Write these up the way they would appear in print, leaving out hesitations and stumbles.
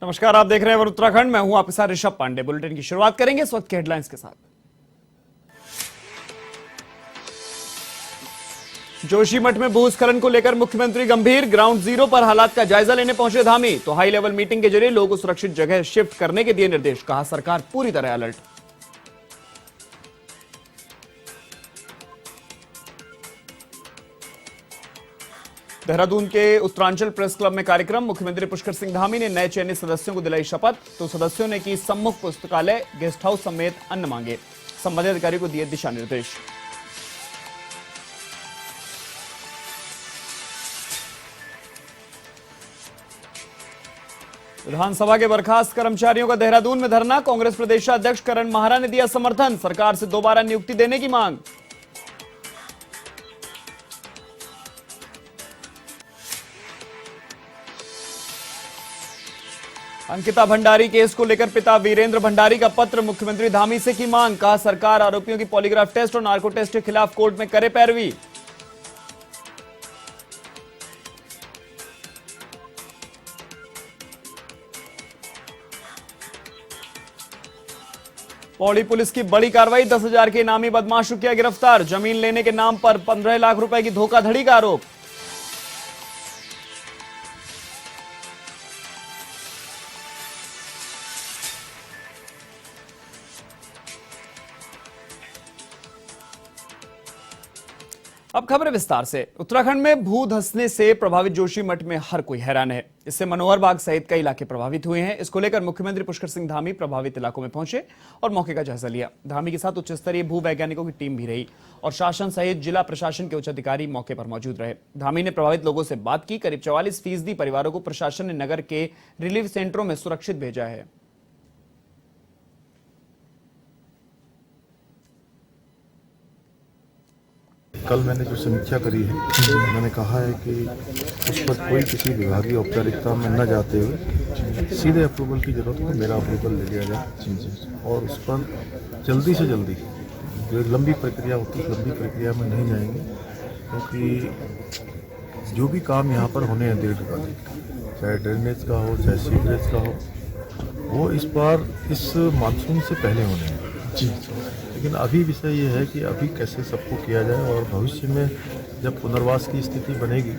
नमस्कार, आप देख रहे हैं वन उत्तराखंड। मैं हूं आपके साथ ऋषभ पांडे। बुलेटिन की शुरुआत करेंगे इस वक्त के हेडलाइंस के साथ। जोशीमठ में भूस्खलन को लेकर मुख्यमंत्री गंभीर। ग्राउंड जीरो पर हालात का जायजा लेने पहुंचे धामी तो हाई लेवल मीटिंग के जरिए लोगों को सुरक्षित जगह शिफ्ट करने के दिए निर्देश। कहा सरकार पूरी तरह अलर्ट। देहरादून के उत्तरांचल प्रेस क्लब में कार्यक्रम। मुख्यमंत्री पुष्कर सिंह धामी ने नए चयनित सदस्यों को दिलाई शपथ तो सदस्यों ने की सम्मुख पुस्तकालय, गेस्ट हाउस समेत अन्न मांगे। संबंधित अधिकारियों को दिए दिशा निर्देश। विधानसभा के बर्खास्त कर्मचारियों का देहरादून में धरना। कांग्रेस प्रदेशाध्यक्ष करण माहरा ने दिया समर्थन। सरकार से दोबारा नियुक्ति देने की मांग। अंकिता भंडारी केस को लेकर पिता वीरेंद्र भंडारी का पत्र। मुख्यमंत्री धामी से की मांग। कहा सरकार आरोपियों की पॉलीग्राफ टेस्ट और नार्को टेस्ट के खिलाफ कोर्ट में करे पैरवी। पौड़ी पुलिस की बड़ी कार्रवाई। 10,000 के इनामी बदमाश किया गिरफ्तार। जमीन लेने के नाम पर 15 लाख रुपए की धोखाधड़ी का आरोप। अब खबरें विस्तार से। उत्तराखंड में भू धंसने से प्रभावित जोशीमठ में हर कोई हैरान है। इससे मनोहर बाग सहित कई इलाके प्रभावित हुए हैं। इसको लेकर मुख्यमंत्री पुष्कर सिंह धामी प्रभावित इलाकों में पहुंचे और मौके का जायजा लिया। धामी के साथ उच्च स्तरीय भू वैज्ञानिकों की टीम भी रही और शासन सहित जिला प्रशासन के उच्च अधिकारी मौके पर मौजूद रहे। धामी ने प्रभावित लोगों से बात की। करीब 44% परिवारों को प्रशासन ने नगर के रिलीफ सेंटरों में सुरक्षित भेजा है। कल मैंने जो समीक्षा करी है, मैंने कहा है कि उस पर कोई किसी विभागीय औपचारिकता में न जाते हुए सीधे अप्रूवल की जरूरत है, मेरा अप्रूवल ले लिया जाए और उस पर जल्दी से जल्दी जो लंबी प्रक्रिया होती है लंबी प्रक्रिया में नहीं जाएंगे, क्योंकि जो भी काम यहाँ पर होने हैं दीर्घकालिक, चाहे ड्रेनेज का हो चाहे सीवरेज का हो, वो इस बार इस मानसून से पहले होने हैं। लेकिन अभी विषय ये है कि अभी कैसे सबको किया जाए और भविष्य में जब पुनर्वास की स्थिति बनेगी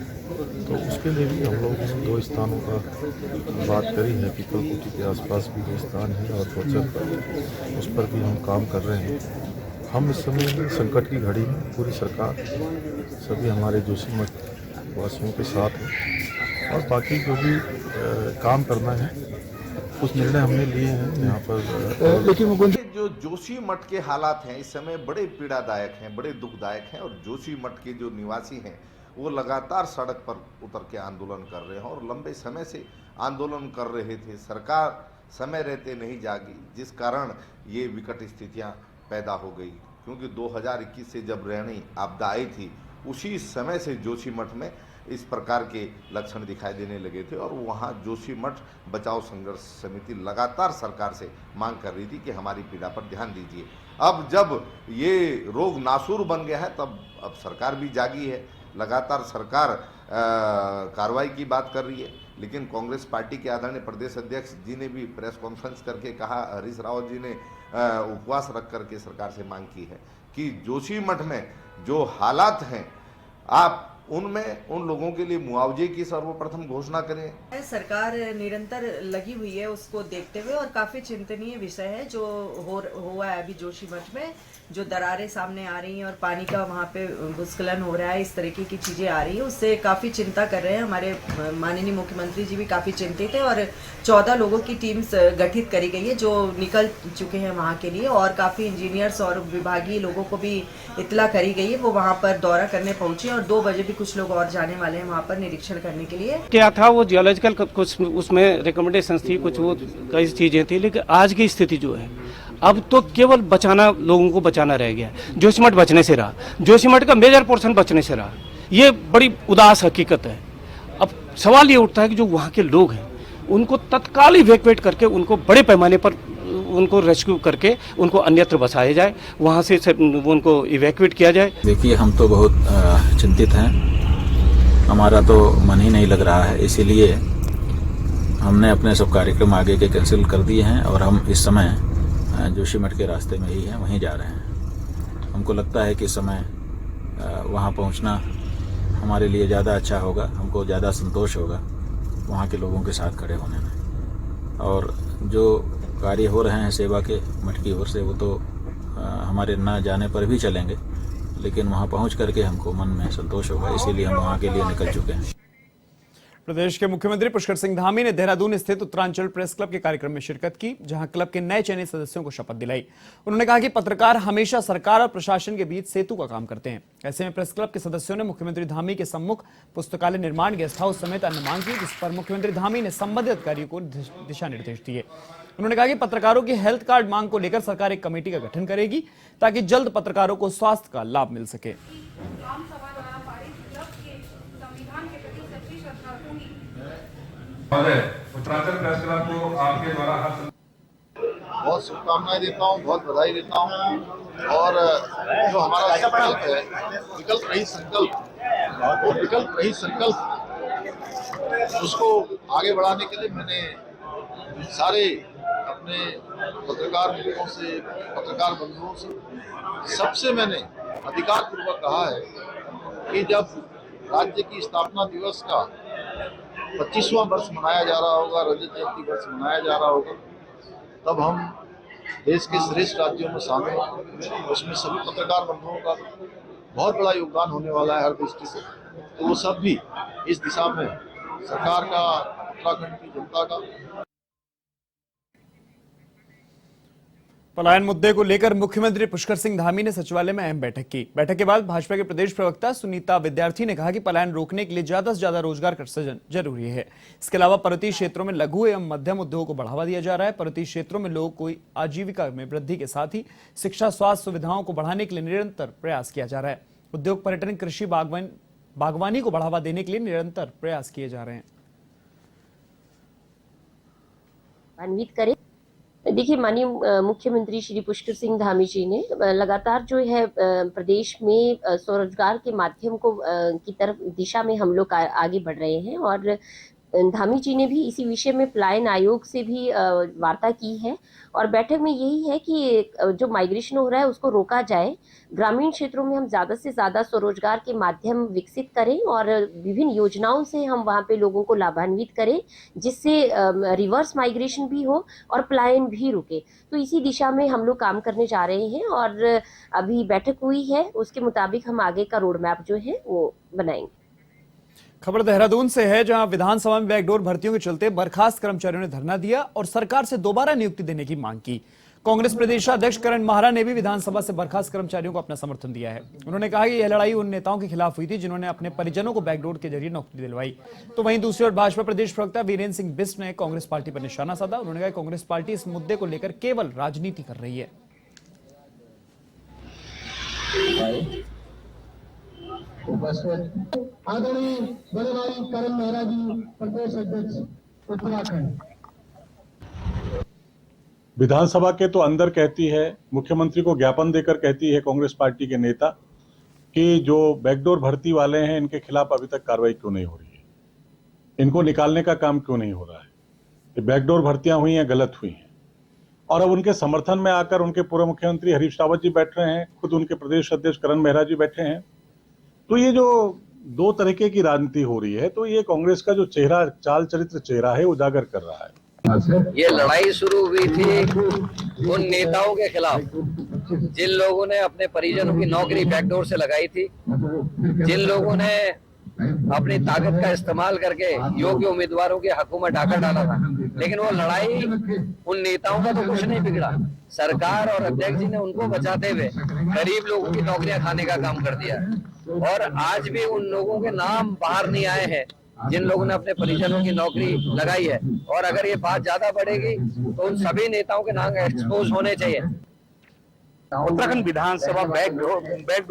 तो उसके लिए भी हम लोग 2 स्थानों का बात करी है। पीपलकोटी के आसपास भी 2 स्थान है और कोचर, उस पर भी हम काम कर रहे हैं। हम इस समय संकट की घड़ी में पूरी सरकार सभी हमारे जोशीमठ वासियों के साथ है और बाकी जो भी काम करना है कुछ निर्णय हमने लिए हैं यहाँ पर। लेकिन जो जोशीमठ के हालात हैं इस समय बड़े पीड़ादायक हैं, बड़े दुखदायक हैं और जोशीमठ के जो निवासी हैं वो लगातार सड़क पर उतर के आंदोलन कर रहे हैं और लंबे समय से आंदोलन कर रहे थे। सरकार समय रहते नहीं जागी, जिस कारण ये विकट स्थितियां पैदा हो गई। क्योंकि 2021 से जब रेहनी आपदा आई थी उसी समय से जोशीमठ में इस प्रकार के लक्षण दिखाई देने लगे थे और वहाँ जोशीमठ बचाव संघर्ष समिति लगातार सरकार से मांग कर रही थी कि हमारी पीड़ा पर ध्यान दीजिए। अब जब ये रोग नासूर बन गया है तब अब सरकार भी जागी है। लगातार सरकार कार्रवाई की बात कर रही है, लेकिन कांग्रेस पार्टी के आदरणीय प्रदेश अध्यक्ष जी ने भी प्रेस कॉन्फ्रेंस करके कहा, हरीश रावत जी ने उपवास रख करके सरकार से मांग की है कि जोशीमठ में जो हालात हैं आप उनमें उन लोगों के लिए मुआवजे की सर्वप्रथम घोषणा करें। सरकार निरंतर लगी हुई है उसको देखते हुए और काफी चिंतनीय विषय है जो हुआ है अभी जोशीमठ में, जो दरारें सामने आ रही हैं और पानी का वहाँ पे भूस्खलन हो रहा है, इस तरीके की चीजें आ रही हैं, उससे काफी चिंता कर रहे हैं। हमारे माननीय मुख्यमंत्री जी भी काफी चिंतित है और 14 लोगों की टीम गठित करी गई है जो निकल चुके हैं वहाँ के लिए और काफी इंजीनियर्स और विभागीय लोगों को भी इत्तला करी गई है। वो वहाँ पर दौरा करने पहुंचे और 2 बजे भी कुछ लोग और जाने वाले हैं वहाँ पर निरीक्षण करने के लिए। क्या था वो जियोलॉजिकल कुछ उसमें रिकमेंडेशंस थी, कुछ वो कई चीजें थी, लेकिन आज की स्थिति जो है अब तो केवल बचाना, लोगों को बचाना रह गया। जोशीमठ बचने से रहा, जोशीमठ का मेजर पोर्शन बचने से रहा। ये बड़ी उदास हकीकत है। अब सवाल ये उठता है कि जो वहाँ के लोग हैं उनको तत्काल इवैक्यूएट करके उनको बड़े पैमाने पर उनको रेस्क्यू करके उनको अन्यत्र बसाया जाए, वहाँ से उनको इवैक्यूएट किया जाए। देखिए, हम तो बहुत चिंतित हैं, हमारा तो मन ही नहीं लग रहा है। इसीलिए हमने अपने सब कार्यक्रम आगे के कैंसिल कर दिए हैं और हम इस समय जोशीमठ के रास्ते में ही हैं, वहीं जा रहे हैं। हमको लगता है कि इस समय वहाँ पहुँचना हमारे लिए ज़्यादा अच्छा होगा, हमको ज़्यादा संतोष होगा वहाँ के लोगों के साथ खड़े होने में। और जो कार्य हो रहे हैं सेवा के मठ की ओर से, वो तो हमारे ना जाने पर भी चलेंगे, लेकिन वहाँ पहुँच करके हमको मन में संतोष होगा, इसीलिए हम वहाँ के लिए निकल चुके हैं। प्रदेश के मुख्यमंत्री पुष्कर सिंह धामी ने देहरादून स्थित उत्तरांचल प्रेस क्लब के कार्यक्रम में शिरकत की, जहां क्लब के नए चयनित सदस्यों को शपथ दिलाई। उन्होंने कहा कि पत्रकार हमेशा सरकार और प्रशासन के बीच सेतु का काम करते हैं। ऐसे में प्रेस क्लब के सदस्यों ने मुख्यमंत्री धामी के सम्मुख पुस्तकालय निर्माण, गेस्ट हाउस समेत अन्य मांग की, जिस पर मुख्यमंत्री धामी ने संबंधित अधिकारियों को दिशा निर्देश दिए। उन्होंने कहा कि पत्रकारों की हेल्थ कार्ड मांग को लेकर सरकार एक कमेटी का गठन करेगी, ताकि जल्द पत्रकारों को स्वास्थ्य का लाभ मिल सके। उत्तराखंड प्रेस क्लब को आपके द्वारा बहुत शुभकामनाएं देता हूं, बहुत बधाई देता हूं। और जो हमारा संकल्प है, विकल्प रहित संकल्प, वो विकल्प रहित संकल्प उसको आगे बढ़ाने के लिए मैंने सारे अपने पत्रकार मित्रों से, पत्रकार बंधुओं से, सबसे मैंने अधिकार पूर्वक कहा है कि जब राज्य की स्थापना दिवस का 25वां वर्ष मनाया जा रहा होगा, रजत जयंती वर्ष मनाया जा रहा होगा, तब हम देश के श्रेष्ठ राज्यों में शामिल हों। उसमें सभी पत्रकार बंधुओं का बहुत बड़ा योगदान होने वाला है हर दृष्टि से। तो वो सब भी इस दिशा में सरकार का, उत्तराखंड की जनता का। पलायन मुद्दे को लेकर मुख्यमंत्री पुष्कर सिंह धामी ने सचिवालय में अहम बैठक की। बैठक के बाद भाजपा के प्रदेश प्रवक्ता सुनीता विद्यार्थी ने कहा कि पलायन रोकने के लिए ज्यादा से ज्यादा रोजगार का सृजन जरूरी है। इसके अलावा पर्वतीय क्षेत्रों में लघु एवं मध्यम उद्योगों को बढ़ावा दिया जा रहा है। पर्वतीय क्षेत्रों में लोगों को आजीविका में वृद्धि के साथ ही शिक्षा, स्वास्थ्य सुविधाओं को बढ़ाने के लिए निरंतर प्रयास किया जा रहा है। उद्योग, पर्यटन, कृषि, बागवानी को बढ़ावा देने के लिए निरंतर प्रयास किए जा रहे हैं। देखिए, माननीय मुख्यमंत्री श्री पुष्कर सिंह धामी जी ने लगातार जो है प्रदेश में स्वरोजगार के माध्यम को की तरफ दिशा में हम लोग आगे बढ़ रहे हैं। और धामी जी ने भी इसी विषय में पलायन आयोग से भी वार्ता की है। और बैठक में यही है कि जो माइग्रेशन हो रहा है उसको रोका जाए, ग्रामीण क्षेत्रों में हम ज़्यादा से ज़्यादा स्वरोजगार के माध्यम विकसित करें और विभिन्न योजनाओं से हम वहाँ पे लोगों को लाभान्वित करें, जिससे रिवर्स माइग्रेशन भी हो और पलायन भी रुके। तो इसी दिशा में हम लोग काम करने जा रहे हैं और अभी बैठक हुई है, उसके मुताबिक हम आगे का रोड मैप जो है वो बनाएंगे। खबर देहरादून से है, जहां विधानसभा में बैकडोर भर्तियों के चलते बर्खास्त कर्मचारियों ने धरना दिया और सरकार से दोबारा नियुक्ति देने की मांग की। कांग्रेस प्रदेशाध्यक्ष करण माहरा ने भी विधानसभा से बर्खास्त कर्मचारियों को अपना समर्थन दिया है। उन्होंने कहा कि यह लड़ाई उन नेताओं के खिलाफ हुई थी जिन्होंने अपने परिजनों को बैकडोर के जरिए नौकरी दिलवाई। तो वहीं दूसरी ओर भाजपा प्रदेश प्रवक्ता वीरेंद्र सिंह बिष्ट ने कांग्रेस पार्टी पर निशाना साधा। उन्होंने कहा कांग्रेस पार्टी इस मुद्दे को लेकर केवल राजनीति कर रही है। आदरणीय बड़े भाई करण मेहरा जी, प्रदेश अध्यक्ष उत्तराखंड। विधानसभा के तो अंदर कहती है, मुख्यमंत्री को ज्ञापन देकर कहती है कांग्रेस पार्टी के नेता कि जो बैकडोर भर्ती वाले हैं इनके खिलाफ अभी तक कार्रवाई क्यों नहीं हो रही है, इनको निकालने का काम क्यों नहीं हो रहा है। ये बैकडोर भर्तियां हुई हैं, गलत हुई हैं। और अब उनके समर्थन में आकर उनके पूर्व मुख्यमंत्री हरीश रावत जी बैठ रहे हैं, खुद उनके प्रदेश अध्यक्ष करण मेहरा जी बैठे हैं। तो ये जो दो तरीके की राजनीति हो रही है, तो ये कांग्रेस का जो चेहरा, चाल चरित्र चेहरा है, उजागर कर रहा है। ये लड़ाई शुरू हुई थी उन नेताओं के खिलाफ जिन लोगों ने अपने परिजनों की नौकरी बैकडोर से लगाई थी, जिन लोगों ने अपनी ताकत का इस्तेमाल करके योग्य उम्मीदवारों के हकों में डाका डाला था। लेकिन वो लड़ाई उन नेताओं का तो कुछ नहीं बिगड़ा, सरकार और अध्यक्ष जी ने उनको बचाते हुए गरीब लोगों की नौकरियां खाने का काम कर दिया है। और आज भी उन लोगों के नाम बाहर नहीं आए हैं जिन लोगों ने अपने परिजनों की नौकरी लगाई है। और अगर ये बात ज्यादा बढ़ेगी तो उन सभी नेताओं के नाम एक्सपोज होने चाहिए। उत्तराखंड विधानसभा बैकडोर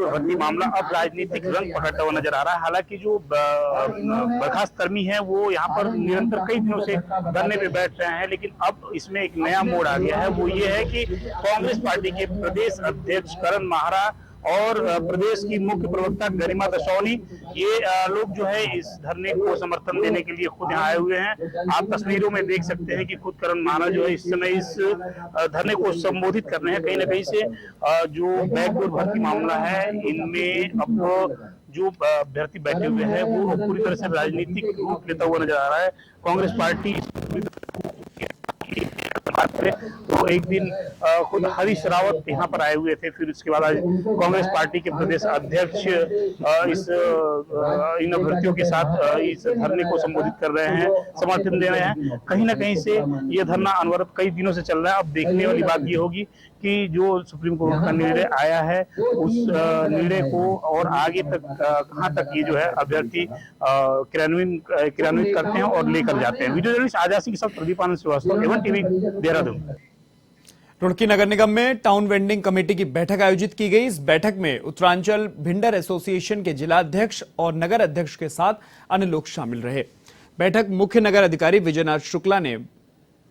भर्ती मामला अब राजनीतिक रंग पकड़ता हुआ नजर आ रहा है। हालांकि जो बर्खास्त कर्मी हैं वो यहाँ पर निरंतर कई दिनों से धरने पे बैठ रहे हैं, लेकिन अब इसमें एक नया मोड़ आ गया है। वो ये है कि कांग्रेस पार्टी के प्रदेश अध्यक्ष करण माहरा और प्रदेश की मुख्य प्रवक्ता गरिमा दशौनी, ये लोग जो है इस धरने को समर्थन देने के लिए खुद यहाँ आए हुए हैं। आप तस्वीरों में देख सकते हैं कि खुद करण महाना जो है इस समय इस धरने को संबोधित कर रहे हैं। कहीं ना कहीं से जो बैकडोर भर्ती मामला है, इनमें अब जो अभ्यर्थी बैठे हुए हैं वो पूरी तरह से राजनीतिक रूप लेता हुआ नजर आ रहा है। कांग्रेस पार्टी तो एक दिन खुद हरीश रावत यहाँ पर आए हुए थे, फिर उसके बाद आज कांग्रेस पार्टी के प्रदेश अध्यक्ष इन अभ्यर्थियों के साथ इस धरने को संबोधित कर रहे हैं, समर्थन दे रहे हैं। कहीं ना कहीं से ये धरना अनवरत कई दिनों से चल रहा है। अब देखने वाली बात ये होगी कि जो सुप्रीम कोर्ट का निर्णय आया है उस निर्णय को और आगे तक कहां तक ये जो है अभ्यर्थी क्रियान्वित करते हैं और लेकर जाते हैं। वीडियो जर्नलिस्ट आजाद सिंह के साथ प्रदीप आनंद श्रीवास्तव, एवन टीवी, देहरादून। रुड़की नगर निगम में टाउन वेंडिंग कमेटी की बैठक आयोजित की गई। इस बैठक में उत्तरांचल भिंडर एसोसिएशन के जिला अध्यक्ष और नगर अध्यक्ष के साथ अन्य लोग शामिल रहे। बैठक मुख्य नगर अधिकारी विजयनाथ शुक्ला ने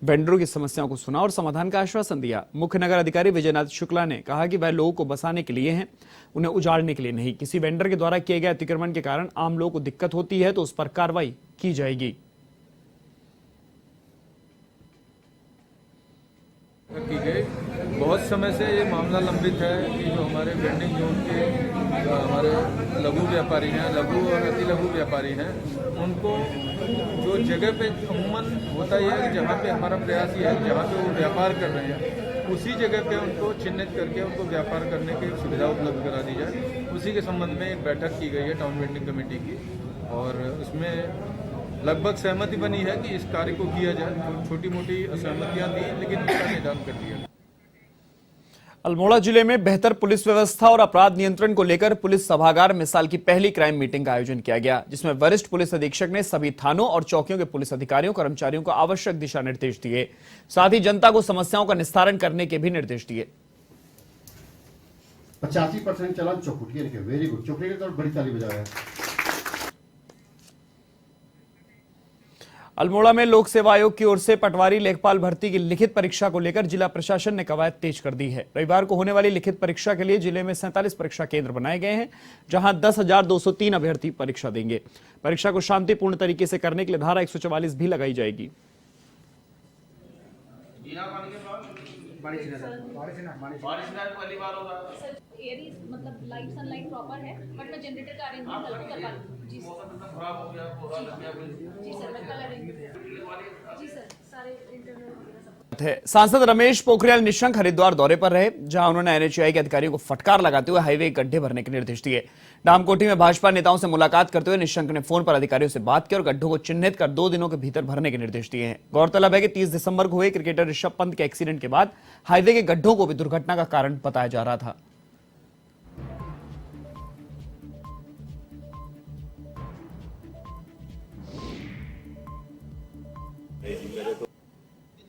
वेंडरों की समस्याओं को सुना और समाधान का आश्वासन दिया। मुख्य नगर अधिकारी विजयनाथ शुक्ला ने कहा कि वह लोगों को बसाने के लिए हैं, उन्हें उजाड़ने के लिए नहीं। किसी वेंडर के द्वारा किए गए अतिक्रमण के कारण आम लोगों को दिक्कत होती है तो उस पर कार्रवाई की जाएगी। की गई बहुत समय से ये मामला लंबित है कि जो हमारे वेंडिंग जोन के हमारे लघु व्यापारी हैं, लघु और अति लघु व्यापारी हैं, उनको जो जगह पे अमूमन होता ही है कि जहाँ पे हमारा प्रयास ये है जहाँ पे वो व्यापार कर रहे हैं उसी जगह पे उनको चिन्हित करके उनको व्यापार करने की सुविधा उपलब्ध करा दी जाए। उसी के संबंध में एक बैठक की गई है टाउन वेंडिंग कमेटी की और उसमें लगभग सहमति बनी है कि इस कार्य को किया जाए। छोटी मोटी असहमतियां थी लेकिन इसका निदान कर दिया। अल्मोड़ा जिले में बेहतर पुलिस व्यवस्था और अपराध नियंत्रण को लेकर पुलिस सभागार में साल की पहली क्राइम मीटिंग का आयोजन किया गया, जिसमें वरिष्ठ पुलिस अधीक्षक ने सभी थानों और चौकियों के पुलिस अधिकारियों कर्मचारियों को आवश्यक दिशा निर्देश दिए। साथ ही जनता को समस्याओं का निस्तारण करने के भी निर्देश दिए। 85% चलान चौकुटिया लिखे, वेरी गुड। चौकुटिया तो बड़ी ताली बजा रहा है। अल्मोड़ा में लोक सेवा आयोग की ओर से पटवारी लेखपाल भर्ती की लिखित परीक्षा को लेकर जिला प्रशासन ने कवायद तेज कर दी है। रविवार को होने वाली लिखित परीक्षा के लिए जिले में 47 परीक्षा केंद्र बनाए गए हैं, जहां 10,203 अभ्यर्थी परीक्षा देंगे। परीक्षा को शांतिपूर्ण तरीके से करने के लिए धारा 144 भी लगाई जाएगी। मतलब लाइट सनलाइट प्रॉपर है, बट मैं जनरेटर का अरेंजमेंट कर पा रही हूं। जी सर, मैं कल अरेंज। जी सर, सारे इंटरनल। सांसद रमेश पोखरियाल निशंक हरिद्वार दौरे पर रहे, जहां उन्होंने एनएचएआई के अधिकारियों को फटकार लगाते हुए हाईवे गड्ढे भरने के निर्देश दिए। डामकोटी में भाजपा नेताओं से मुलाकात करते हुए निशंक ने फोन पर अधिकारियों से बात की और गड्ढों को चिन्हित कर 2 दिनों के भीतर भरने के निर्देश दिए हैं। गौरतलब है कि 30 दिसंबर को हुए क्रिकेटर ऋषभ पंत के एक्सीडेंट के बाद हाईवे के गड्ढों को भी दुर्घटना का कारण बताया जा रहा था।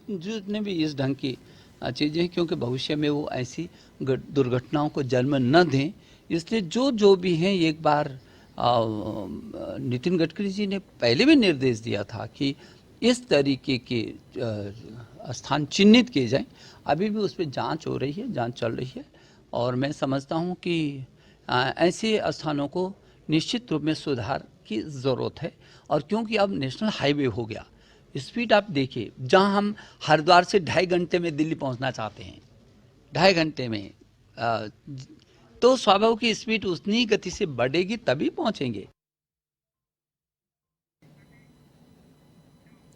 जितने भी इस ढंग की चीज़ें, क्योंकि भविष्य में वो ऐसी दुर्घटनाओं को जन्म न दें, इसलिए जो भी हैं एक बार नितिन गडकरी जी ने पहले भी निर्देश दिया था कि इस तरीके के स्थान चिन्हित किए जाएं। अभी भी उस पर जांच हो रही है, जांच चल रही है और मैं समझता हूं कि ऐसे स्थानों को निश्चित रूप में सुधार की ज़रूरत है। और क्योंकि अब नेशनल हाईवे हो गया, स्पीड आप देखिए, जहां हम हरिद्वार से 2.5 घंटे में दिल्ली पहुंचना चाहते हैं, 2.5 घंटे में, तो स्वाभाविक की स्पीड उतनी गति से बढ़ेगी तभी पहुंचेंगे।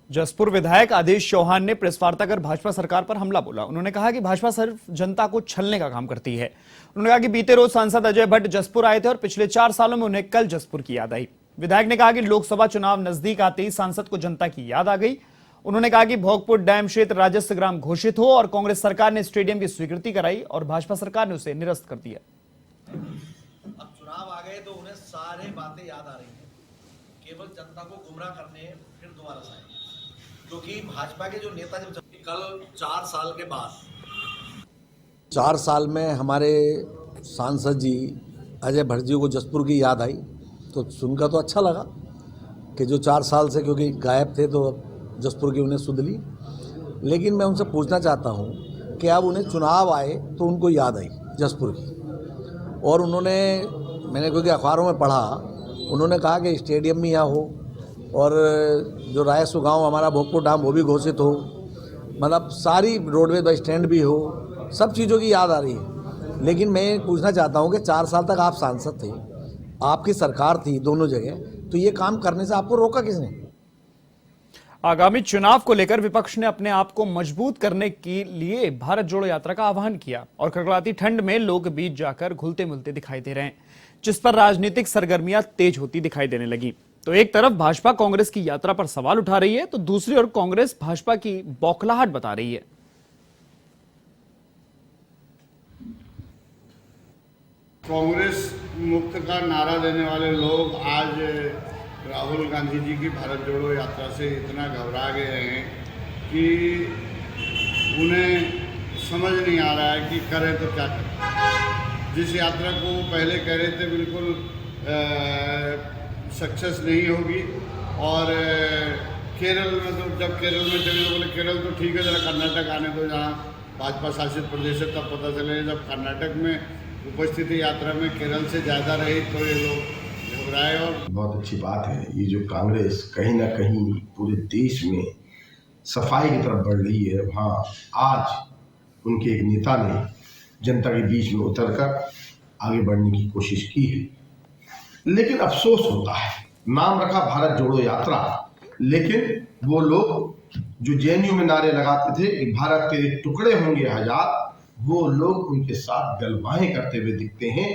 जसपुर विधायक आदेश चौहान ने प्रेस वार्ता कर भाजपा सरकार पर हमला बोला। उन्होंने कहा कि भाजपा सिर्फ जनता को छलने का काम करती है। उन्होंने कहा कि बीते रोज सांसद अजय भट्ट जसपुर आए थे और पिछले 4 सालों में उन्हें कल जसपुर की याद आई। विधायक ने कहा कि लोकसभा चुनाव नजदीक आते ही सांसद को जनता की याद आ गई। उन्होंने कहा कि भोगपुर डैम क्षेत्र राजस्व ग्राम घोषित हो और कांग्रेस सरकार ने स्टेडियम की स्वीकृति कराई और भाजपा सरकार ने उसे निरस्त कर दिया। अब चुनाव आ गए तो उन्हें सारी बातें याद आ रही हैं, केवल जनता को गुमराह करने फिर दोबारा से आए, क्योंकि भाजपा के जो नेता जब कल 4 साल के बाद 4 साल में हमारे सांसद जी अजय भट्ट जी को जसपुर की याद आई, तो सुनकर तो अच्छा लगा कि जो 4 साल से क्योंकि गायब थे तो जसपुर की उन्हें सुध ली। लेकिन मैं उनसे पूछना चाहता हूं कि अब उन्हें चुनाव आए तो उनको याद आई जसपुर की, और उन्होंने, मैंने क्योंकि अखबारों में पढ़ा, उन्होंने कहा कि स्टेडियम भी यहाँ हो और जो रायसू गांव हमारा भोगपुर डाम वो भी घोषित हो, मतलब सारी रोडवेज बस स्टैंड भी हो, सब चीज़ों की याद आ रही है। लेकिन मैं पूछना चाहता हूँ कि 4 साल तक आप सांसद थे, आपकी सरकार थी दोनों जगह, तो ये काम करने से आपको रोका किसने? आगामी चुनाव को लेकर विपक्ष ने अपने आप को मजबूत करने के लिए भारत जोड़ो यात्रा का आह्वान किया और कड़कड़ाती ठंड में लोग बीच जाकर घुलते मिलते दिखाई दे रहे हैं, जिस पर राजनीतिक सरगर्मियां तेज होती दिखाई देने लगी। तो एक तरफ भाजपा कांग्रेस की यात्रा पर सवाल उठा रही है, तो दूसरी ओर कांग्रेस भाजपा की बौखलाहट बता रही है। कांग्रेस मुक्त का नारा देने वाले लोग आज राहुल गांधी जी की भारत जोड़ो यात्रा से इतना घबरा गए हैं कि उन्हें समझ नहीं आ रहा है कि करें तो क्या करें। जिस यात्रा को पहले कह रहे थे बिल्कुल सक्सेस नहीं होगी, और केरल में तो जब केरल में चले तो बोले केरल तो ठीक है, जरा कर्नाटक आने दो, जहाँ भाजपा शासित प्रदेश है, तब पता चले जब कर्नाटक में उपस्थिति यात्रा में केरल से ज़्यादा रही तो ये लोग घबराए। और बहुत अच्छी बात है ये जो कांग्रेस कहीं ना कहीं पूरे देश में सफाई की तरफ बढ़ रही है। वहाँ आज उनके एक नेता ने जनता के बीच में उतरकर आगे बढ़ने की कोशिश की है, लेकिन अफसोस होता है, नाम रखा भारत जोड़ो यात्रा, लेकिन वो लोग जो जेएनयू में नारे लगाते थे कि भारत के टुकड़े होंगे हजार, वो लोग उनके साथ गलबाहें करते हुए दिखते हैं।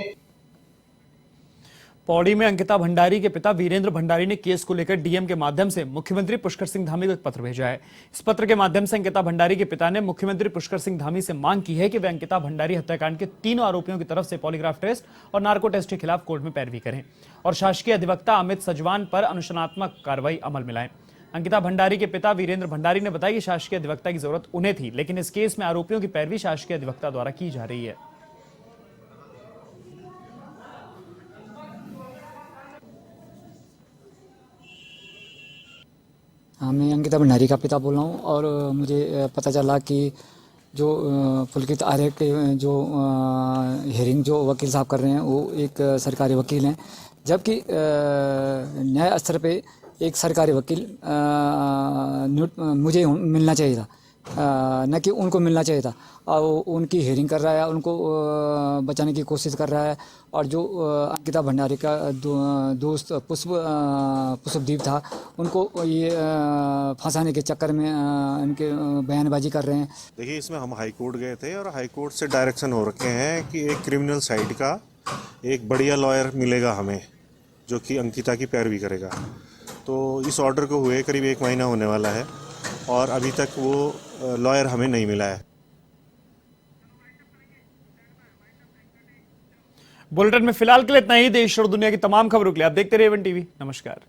पौड़ी में अंकिता भंडारी के पिता वीरेंद्र भंडारी ने केस को लेकर डीएम के माध्यम से मुख्यमंत्री पुष्कर सिंह धामी को एक पत्र भेजा है। इस पत्र के माध्यम से अंकिता भंडारी के पिता ने मुख्यमंत्री पुष्कर सिंह धामी से मांग की है कि वे अंकिता भंडारी हत्याकांड के तीनों आरोपियों की तरफ से पॉलीग्राफ टेस्ट और नार्को टेस्ट के खिलाफ कोर्ट में पैरवी करें और शासकीय अधिवक्ता अमित सजवान पर अनुशासनात्मक कार्रवाई अमल में लाएं। अंकिता भंडारी के पिता वीरेंद्र भंडारी ने बताया कि शासकीय अधिवक्ता की जरूरत उन्हें थी, लेकिन इस केस में आरोपियों की पैरवी शासकीय अधिवक्ता द्वारा की जा रही है। हाँ, मैं अंकिता भंडारी का पिता बोल रहा हूँ और मुझे पता चला कि जो पुलकित आर्य के जो हियरिंग जो वकील साहब कर रहे हैं वो एक सरकारी वकील हैं, जबकि न्याय स्तर पे एक सरकारी वकील मुझे मिलना चाहिए था, न कि उनको मिलना चाहिए था। और उनकी हियरिंग कर रहा है, उनको बचाने की कोशिश कर रहा है। और जो अंकिता भंडारी का दोस्त पुष्पदीप था, उनको ये फंसाने के चक्कर में इनके बयानबाजी कर रहे हैं। देखिए, इसमें हम हाई कोर्ट गए थे और हाई कोर्ट से डायरेक्शन हो रखे हैं कि एक क्रिमिनल साइड का एक बढ़िया लॉयर मिलेगा हमें, जो कि अंकिता की पैरवी करेगा। तो इस ऑर्डर को हुए करीब 1 महीना होने वाला है और अभी तक वो लॉयर हमें नहीं मिला है। बुलेटिन में फिलहाल के लिए इतना ही। देश और दुनिया की तमाम खबरों के लिए आप देखते रहिए AVN टीवी। नमस्कार।